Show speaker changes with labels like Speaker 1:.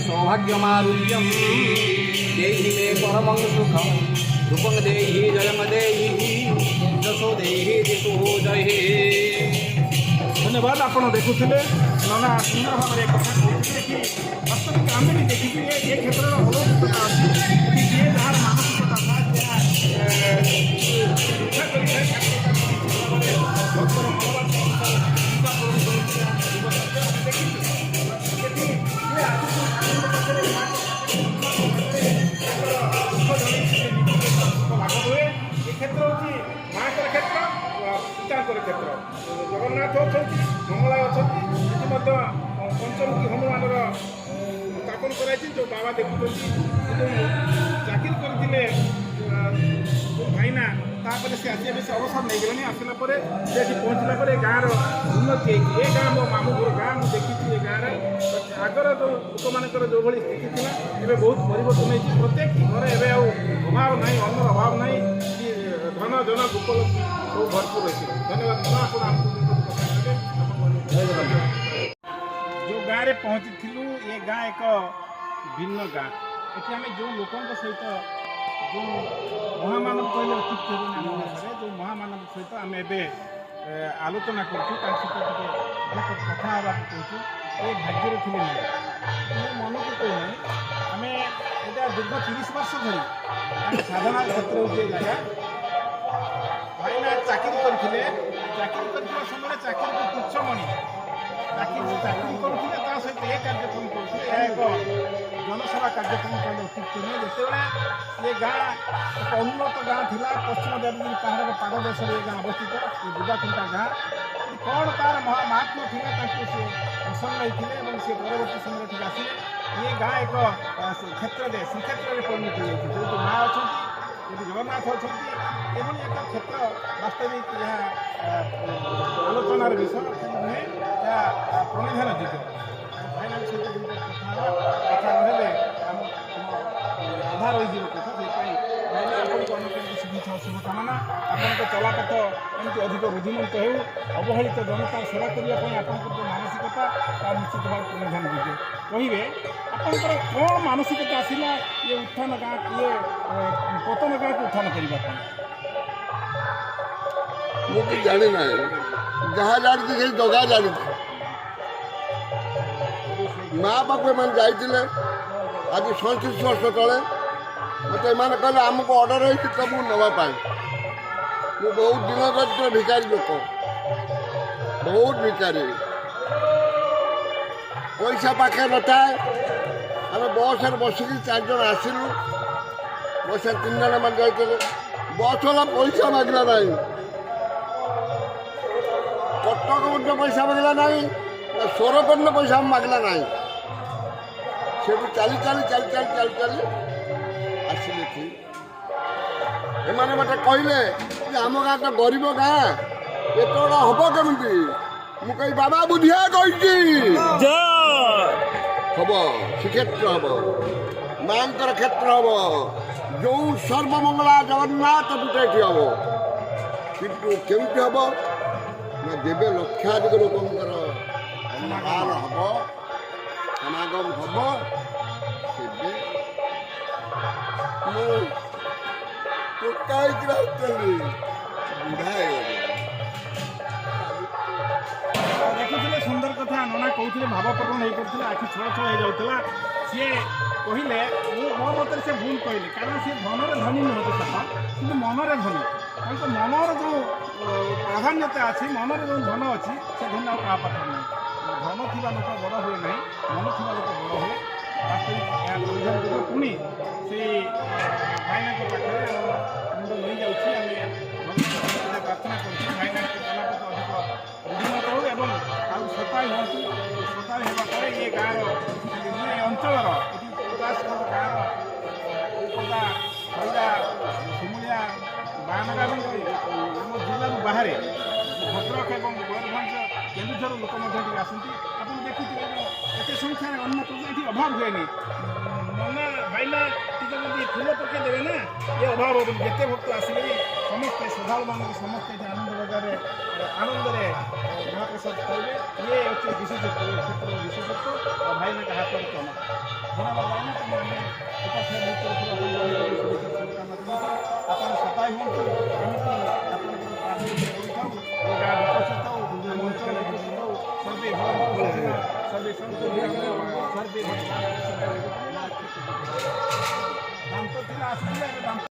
Speaker 1: सौभाग्यमारुह्यं देहि मे परमं सुखं रूपं देहि जयं देहि यशो देहि दिशो जय।
Speaker 2: धन्यवाद। आप देखुले नाना सुंदर भाव में कथा कहते कि वास्तविक आम भी देखिए ये क्षेत्र अलौकिकता अच्छी जार मानसिकता क्षेत्र हूँ माँ क्षेत्र पितांकर क्षेत्र जगन्नाथ अच्छा मंगला अच्छा पंचमुखी हनुमान स्थापन कराई जो बाबा देखुं चाकरी करते भाईना तापर से आसिया बेस अवसर नहीं गले आसला पहुँचला गाँव उन्नति ये गाँ मो मामू घर गाँ मुझे देखी ये गाँव आगर जो लोक मान जो भाई स्थिति थी एवं बहुत परिवर्तन होती प्रत्येक घर एवं अभाव ना अन्नर अभाव ना धन जन उपलब्धि सब भरपूर रही। धन्यवाद। जो गाँव में पहुँची ये गाँ एक भिन्न गाँ ये आम जो लोकों सहित जो महामानव कहले अत्युक्त जो महामानव सहित आम आलोचना करूँ कथा हाँ कहूँ ये भाग्य थी ना मन को कही ना आम यहाँ दीर्घ 30 वर्ष धरी साधना क्षेत्र हो जगह भाईना चाकरी करते समय चाकरी को तुच्छमणि चाकरी करुले सहित ये कार्यक्रम करुले एक जनसेवा कार्यक्रम कहले अत्युक्त नुहे जितेबाला ये गाँ एक उन्नत गाँ थिला पश्चिम देवगिरी पहाड़ पाददेश ये गाँ अवस्थित ये बुदाकुंटा गाँ कौन तार महात्मा थी सी मिशन नहीं सी परवर्त समय ठीक आसिले ये गाँ एक क्षेत्र श्रीक्षेत्र में परिणत हो जो माँ अच्छा जो जगन्नाथ अच्छा एभली एक क्षेत्र वास्तविक यह आलोचनार विषय नुहे प्रणिधान योग्य फाइनाल सहित कथा नहेले अधा रही कथा आपको शुभेच्छा शुभकामना आपण चलापथ एमती अधिक रुधिमंत हो अवहेलित जनता सेवा करने आप मानसिकता निश्चित भाव प्रणिधान योग्य कहे आपंकर कौन मानसिकता आसला ये उत्थान गाँ ये पतन गाँ को उत्थान करने
Speaker 3: मुझे जानी ना जहाँ जानी जगह जानी माँ बाप मैंने जाइए आज 37 वर्ष तले मत मैंने कहले आमको ऑर्डर है सब नापी मु बहुत दिन तक भिकारी लोक बहुत भिकारी पैसा पाखे न था आम बस बसिक 4 जन आसिलु ମୋ ସାଙ୍ଗେ 3 ଜଣ ମାନେ ଯାଇଥିଲେ। ବସ୍ର ପଇସା ମାଗିଲା ନାହିଁ, କଟକ ମଧ୍ୟ ପଇସା ମାଗିଲା ନାହିଁ, ସୋରପେଣ୍ଠ ପଇସା ମାଗିଲା ନାହିଁ। ସେଠୁ ଚାଲି ଆସିଲେ ଏଠି। ଏମାନେ ମୋତେ କହିଲେ ଯେ ଆମ ଗାଁ ତ ଗରିବ ଗାଁ, ଏତେ ଟଙ୍କା ହବ କେମିତି? ମୁଁ କହିବି ବାବା ବୁଦ୍ଧିଆ କହିଛି ହବ, ଶ୍ରୀକ୍ଷେତ୍ର ହବ, ମାଙ୍କର କ୍ଷେତ୍ର ହବ, ଯେଉଁ ସର୍ବମଙ୍ଗଳା ଜଗନ୍ନାଥ ପୀଠ ଏଠି ହବ। କିନ୍ତୁ କେମିତି ହବ ନା ଯେବେ ଲକ୍ଷାଧିକ ଲୋକଙ୍କର ଅନ୍ନଦାନ ହବ, ସମାଗମ ହବ, ସେବେ ମୁଁ ଟୋକା ହେଇକି ଆସିଥିଲି, ବୁଢ଼ା ହେଇଗଲି।
Speaker 2: ଦେଖୁଥିଲେ ସୁନ୍ଦର କଥା ନନା କହୁଥିଲେ, ଭାବପ୍ରବଣ ହେଇପଡ଼ୁଥିଲେ, ଆଖି ଛଳ ଛଳ ହେଇଯାଉଥିଲା। ସିଏ କହିଲେ, ମୋ ମତରେ ସେ ଭୁଲ କହିଲେ, କାରଣ ସେ ଧନରେ ଧନୀ ନୁହନ୍ତି ସତ, କିନ୍ତୁ ମନରେ ଧନୀ। ତାଙ୍କ ମନର ଯେଉଁ ପ୍ରାଧାନ୍ୟତା ଅଛି, ମନରେ ଯେଉଁ ଧନ ଅଛି, ସେ ଧନ ଆଉ କାହା ପାଖରେ ନାହିଁ। ଧନ ଥିବା ଲୋକ ବଡ଼ ହୁଏ ନାହିଁ, ମନ ଥିବା ଲୋକ ବଡ଼ ହୁଏ। ବାସ୍ତବିକ ଏହା ପରିଧାନ ପୁଣି ସେଇ ଭାଇନାଙ୍କ ପାଖରେ ମୁଣ୍ଡ ନେଇଯାଉଛି। ଆମେ ଭବିଷ୍ୟତରେ ପ୍ରାର୍ଥନା କରୁଛୁ ଭାଇନାଙ୍କ କଲାପଥ ଅଧିକ ଉନ୍ନତ ହେଉ ଏବଂ ଆଉ ସଫାଇ ହୁଅନ୍ତୁ। ସଫାଇ ହେବା ପରେ ଏ ଗାଁର ଏ ଅଞ୍ଚଳର ଏଠି ଉଦାସଗଡ଼ ଗାଁର ଉପଦା ଖଇରା ଶିମୁଳିଆ ବାହାନଗାରୁ ଆମ ଜିଲ୍ଲାରୁ ବାହାରେ ଭଦ୍ରକ ଏବଂ ମୟୂରଭଞ୍ଜ କେନ୍ଦୁଝର ଲୋକ ମଧ୍ୟ ଏଠିକି ଆସନ୍ତି। ଆପଣ ଦେଖିଥିବେ ଏତେ ସଂଖ୍ୟାରେ ଅନ୍ନ ଏଠି ଅଭାବ ହୁଏନି। ନନା ଭାଇନା ଟିକେ ଯଦି ଫୁଲ ପକେଇ ଦେବେ ନା, ଏ ଅଭାବ ହେବନି। ଯେତେ ଭକ୍ତ ଆସିଲେ ବି ସମସ୍ତେ ଶ୍ରଦ୍ଧାଳୁମାନଙ୍କୁ ସମସ୍ତେ ଏଠି ଆନନ୍ଦ ବଜାରରେ ଆନନ୍ଦରେ ମହାପ୍ରସାଦ ଖାଇବେ। ଇଏ ହେଉଛି ବିଶେଷତ୍ୱ, ଏ କ୍ଷେତ୍ରର ବିଶେଷତ୍ୱ। ଆଉ ଭାଇନାଙ୍କ ହାତରେ ଚମକ। ଧନ୍ୟବାଦ ଭାଇନା, ତୁମେ ଆମେ ଏକାଥରେ ଆପଣ ସଫାଇ ହୁଅନ୍ତୁ, ଏମିତି ଆପଣଙ୍କର ପ୍ରାର୍ଥନା କରିଥାଉ। ଏ ଗାଁ ବିକଶିତ ହେଉ, ଆମ ଅଞ୍ଚଳ ବିକଶିତ ହେଉ, ସର୍ବେ ଭବନ୍ତୁ, ସର୍ବେ ସନ୍ତୁ ନିରାମୟଃ, ସର୍ବେ ଭଦ୍ରାଣि ପଶ୍ୟନ୍ତୁ। ଦାନ୍ତ ଥିଲା ଆସିଥିଲେ, ଏବେ ଦାନ୍ତ